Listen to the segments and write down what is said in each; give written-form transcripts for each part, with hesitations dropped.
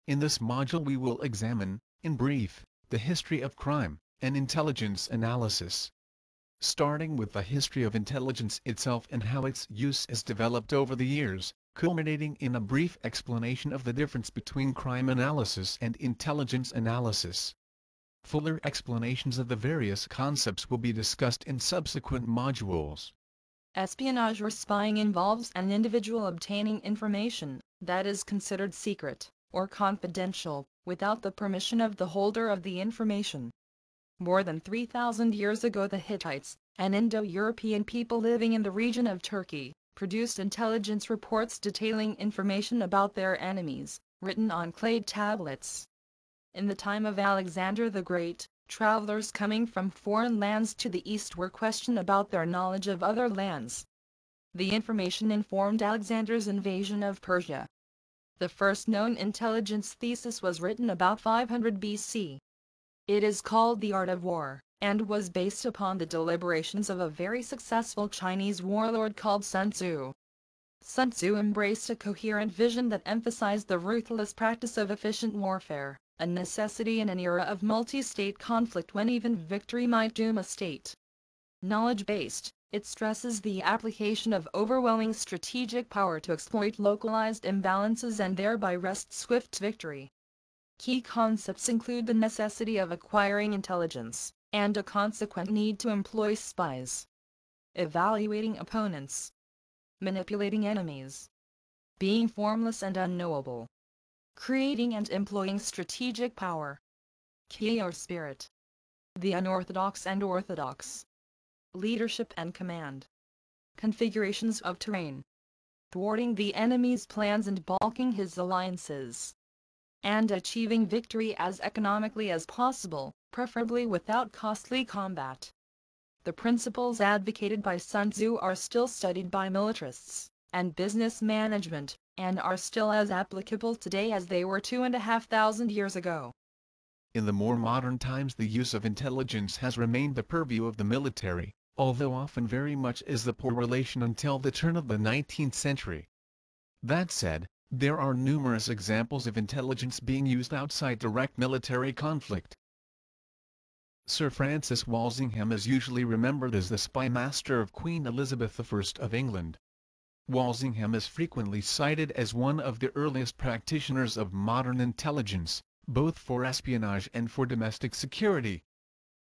In this module we will examine, in brief, the history of crime and intelligence analysis. Starting with the history of intelligence itself and how its use has developed over the years, culminating in a brief explanation of the difference between crime analysis and intelligence analysis. Fuller explanations of the various concepts will be discussed in subsequent modules. Espionage or spying involves an individual obtaining information that is considered secret or confidential without the permission of the holder of the information. More than 3,000 years ago, the Hittites, an Indo-European people living in the region of Turkey, produced intelligence reports detailing information about their enemies, written on clay tablets. In the time of Alexander the Great, travelers coming from foreign lands to the east were questioned about their knowledge of other lands. The information informed Alexander's invasion of Persia. The first known intelligence thesis was written about 500 BC. It is called The Art of War, and was based upon the deliberations of a very successful Chinese warlord called Sun Tzu. Sun Tzu embraced a coherent vision that emphasized the ruthless practice of efficient warfare, a necessity in an era of multi-state conflict when even victory might doom a state. Knowledge-based, it stresses the application of overwhelming strategic power to exploit localized imbalances and thereby wrest swift victory. Key concepts include the necessity of acquiring intelligence, and a consequent need to employ spies. Evaluating opponents. Manipulating enemies. Being formless and unknowable. Creating and employing strategic power. Ki or spirit. The unorthodox and orthodox. Leadership and command. Configurations of terrain. Thwarting the enemy's plans and balking his alliances. And achieving victory as economically as possible, preferably without costly combat. The principles advocated by Sun Tzu are still studied by militarists and business management, and are still as applicable today as they were 2,500 years ago. In the more modern times, the use of intelligence has remained the purview of the military, although often very much is the poor relation until the turn of the 19th century. That said, there are numerous examples of intelligence being used outside direct military conflict. Sir Francis Walsingham is usually remembered as the spy master of Queen Elizabeth I of England. Walsingham is frequently cited as one of the earliest practitioners of modern intelligence, both for espionage and for domestic security.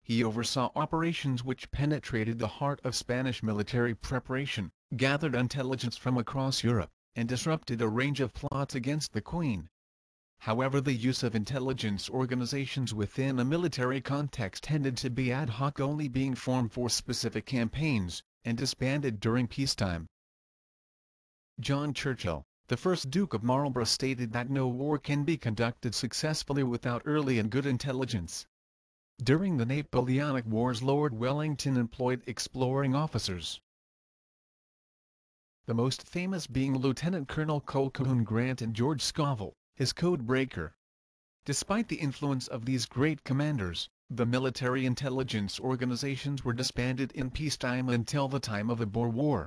He oversaw operations which penetrated the heart of Spanish military preparation, gathered intelligence from across Europe, and disrupted a range of plots against the Queen. However, the use of intelligence organizations within a military context tended to be ad hoc, only being formed for specific campaigns, and disbanded during peacetime. John Churchill, the first Duke of Marlborough, stated that no war can be conducted successfully without early and good intelligence. During the Napoleonic Wars, Lord Wellington employed exploring officers, the most famous being Lieutenant Colonel Colquhoun Grant and George Scoville, his code breaker. Despite the influence of these great commanders, the military intelligence organizations were disbanded in peacetime until the time of the Boer War.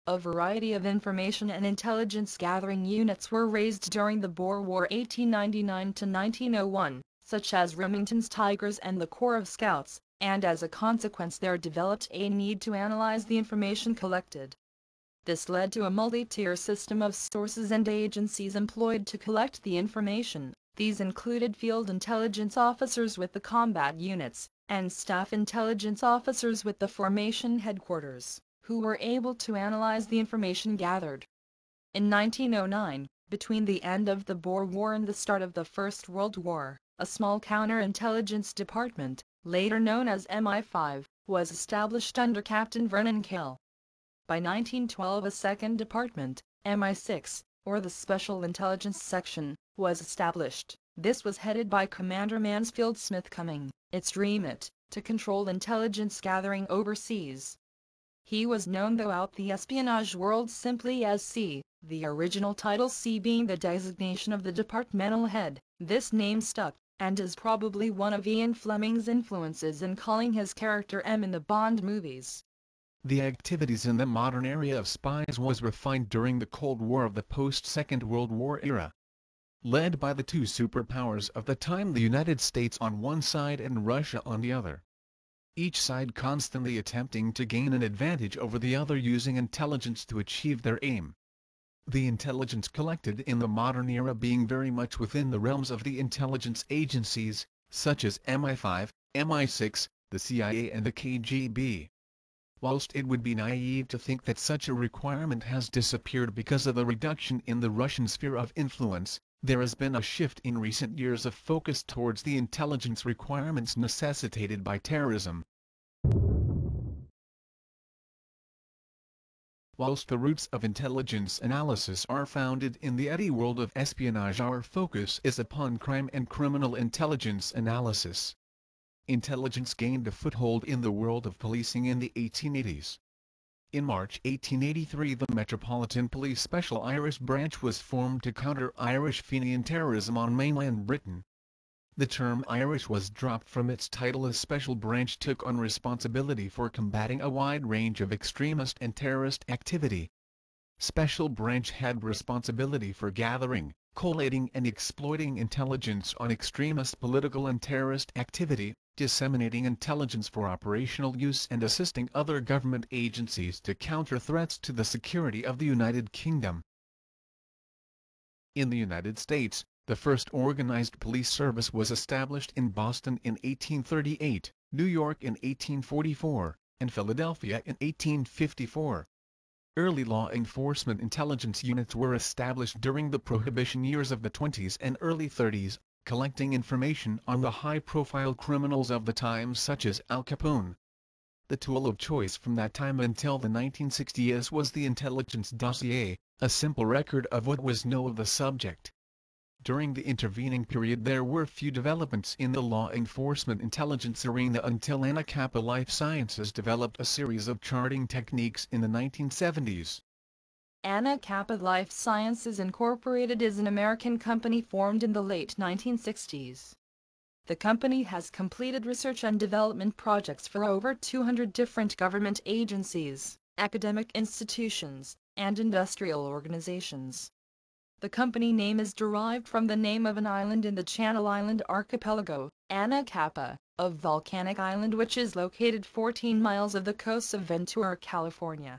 A variety of information and intelligence gathering units were raised during the Boer War 1899 to 1901, such as Remington's Tigers and the Corps of Scouts, and as a consequence there developed a need to analyze the information collected. This led to a multi-tier system of sources and agencies employed to collect the information. These included field intelligence officers with the combat units, and staff intelligence officers with the formation headquarters, who were able to analyze the information gathered. In 1909, between the end of the Boer War and the start of the First World War, a small counterintelligence department, later known as MI5, was established under Captain Vernon Kell. By 1912 a second department, MI6, or the Special Intelligence Section, was established. This was headed by Commander Mansfield Smith Cumming, its remit, to control intelligence gathering overseas. He was known throughout the espionage world simply as C, the original title C being the designation of the departmental head. This name stuck, and is probably one of Ian Fleming's influences in calling his character M in the Bond movies. The activities in the modern area of spies was refined during the Cold War of the post-Second World War era. led by the two superpowers of the time, the United States on one side and Russia on the other. Each side constantly attempting to gain an advantage over the other using intelligence to achieve their aim. The intelligence collected in the modern era being very much within the realms of the intelligence agencies, such as MI5, MI6, the CIA and the KGB. Whilst it would be naive to think that such a requirement has disappeared because of the reduction in the Russian sphere of influence, there has been a shift in recent years of focus towards the intelligence requirements necessitated by terrorism. Whilst the roots of intelligence analysis are founded in the eddy world of espionage, our focus is upon crime and criminal intelligence analysis. Intelligence gained a foothold in the world of policing in the 1880s. In March 1883, the Metropolitan Police Special Irish Branch was formed to counter Irish Fenian terrorism on mainland Britain. The term Irish was dropped from its title as Special Branch took on responsibility for combating a wide range of extremist and terrorist activity. Special Branch had responsibility for gathering, collating and exploiting intelligence on extremist political and terrorist activity, disseminating intelligence for operational use and assisting other government agencies to counter threats to the security of the United Kingdom. In the United States, the first organized police service was established in Boston in 1838, New York in 1844, and Philadelphia in 1854. Early law enforcement intelligence units were established during the Prohibition years of the 20s and early 30s, collecting information on the high-profile criminals of the time such as Al Capone. The tool of choice from that time until the 1960s was the intelligence dossier, a simple record of what was known of the subject. During the intervening period there were few developments in the law enforcement intelligence arena until Anna Kappa Life Sciences developed a series of charting techniques in the 1970s. Anna Kappa Life Sciences Incorporated is an American company formed in the late 1960s. The company has completed research and development projects for over 200 different government agencies, academic institutions, and industrial organizations. The company name is derived from the name of an island in the Channel Island archipelago, Anna Kappa, of Volcanic Island, which is located 14 miles of the coast of Ventura, California.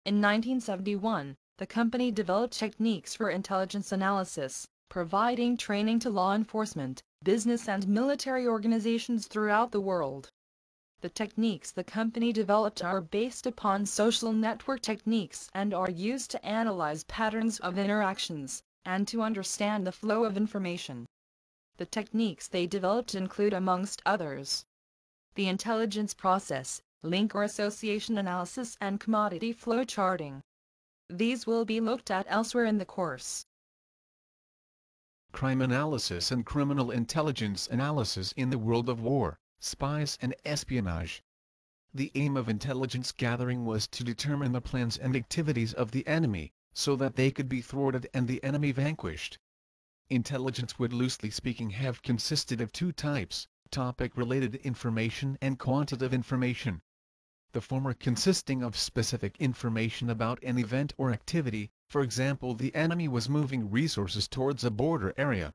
In 1971, the company developed techniques for intelligence analysis, providing training to law enforcement, business and military organizations throughout the world. The techniques the company developed are based upon social network techniques and are used to analyze patterns of interactions, and to understand the flow of information. The techniques they developed include, amongst others, the intelligence process, link or association analysis, and commodity flow charting. These will be looked at elsewhere in the course. Crime analysis and criminal intelligence analysis in the world of war, spies and espionage. The aim of intelligence gathering was to determine the plans and activities of the enemy, so that they could be thwarted and the enemy vanquished. Intelligence would loosely speaking have consisted of two types, topic-related information and quantitative information. The former consisting of specific information about an event or activity, for example the enemy was moving resources towards a border area.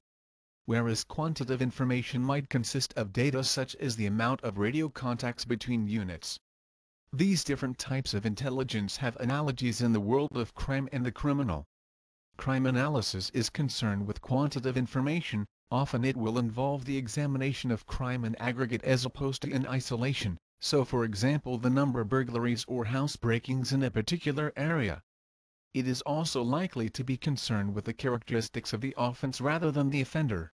Whereas quantitative information might consist of data such as the amount of radio contacts between units. These different types of intelligence have analogies in the world of crime and the criminal. Crime analysis is concerned with quantitative information, often it will involve the examination of crime in aggregate as opposed to in isolation, so for example the number of burglaries or housebreakings in a particular area. It is also likely to be concerned with the characteristics of the offense rather than the offender.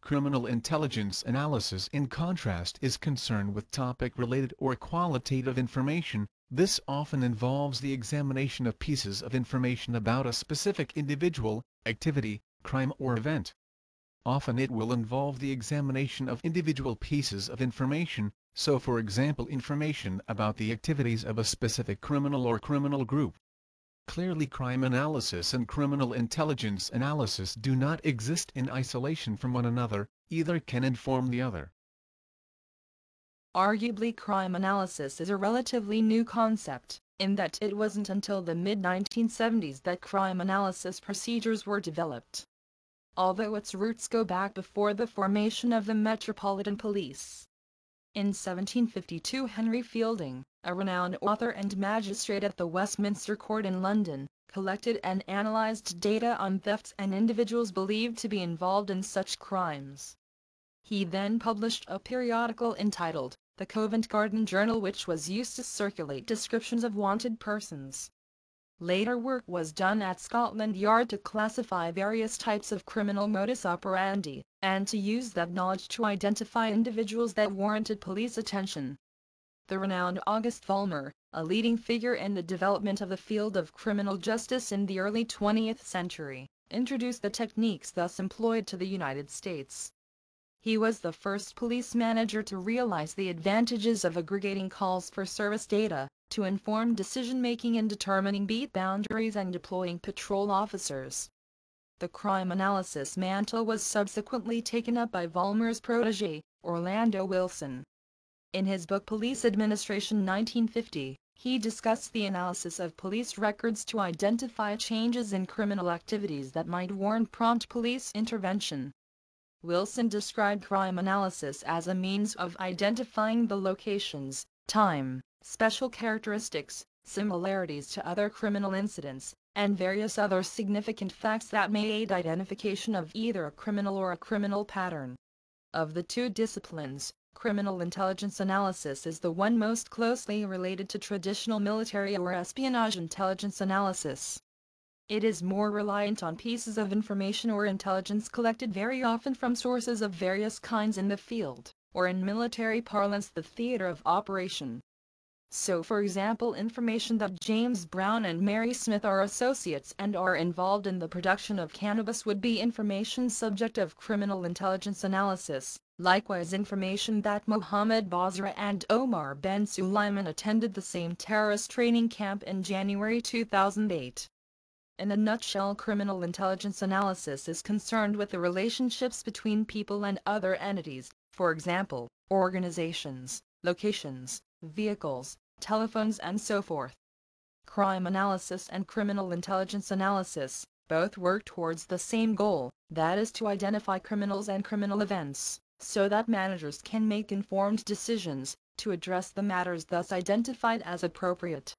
Criminal intelligence analysis in contrast is concerned with topic-related or qualitative information. This often involves the examination of pieces of information about a specific individual, activity, crime or event. Often it will involve the examination of individual pieces of information, so for example information about the activities of a specific criminal or criminal group. Clearly crime analysis and criminal intelligence analysis do not exist in isolation from one another, either can inform the other. Arguably crime analysis is a relatively new concept, in that it wasn't until the mid-1970s that crime analysis procedures were developed. although its roots go back before the formation of the Metropolitan Police. In 1752 Henry Fielding, a renowned author and magistrate at the Westminster Court in London, collected and analyzed data on thefts and individuals believed to be involved in such crimes. He then published a periodical entitled The Covent Garden Journal, which was used to circulate descriptions of wanted persons. Later work was done at Scotland Yard to classify various types of criminal modus operandi, and to use that knowledge to identify individuals that warranted police attention. The renowned August Vollmer, a leading figure in the development of the field of criminal justice in the early 20th century, introduced the techniques thus employed to the United States. He was the first police manager to realize the advantages of aggregating calls for service data, to inform decision-making in determining beat boundaries and deploying patrol officers. The crime analysis mantle was subsequently taken up by Vollmer's protege, Orlando Wilson. In his book Police Administration 1950, he discussed the analysis of police records to identify changes in criminal activities that might warrant prompt police intervention. Wilson described crime analysis as a means of identifying the locations, time, special characteristics, similarities to other criminal incidents, and various other significant facts that may aid identification of either a criminal or a criminal pattern. Of the two disciplines, criminal intelligence analysis is the one most closely related to traditional military or espionage intelligence analysis. It is more reliant on pieces of information or intelligence collected very often from sources of various kinds in the field, or in military parlance the theater of operation. So for example, information that James Brown and Mary Smith are associates and are involved in the production of cannabis would be information subject of criminal intelligence analysis. Likewise, information that Mohammed Basra and Omar Ben Sulayman attended the same terrorist training camp in January 2008. In a nutshell, criminal intelligence analysis is concerned with the relationships between people and other entities, for example, organizations, locations, vehicles, telephones and so forth. Crime analysis and criminal intelligence analysis both work towards the same goal, that is to identify criminals and criminal events, so that managers can make informed decisions to address the matters thus identified as appropriate.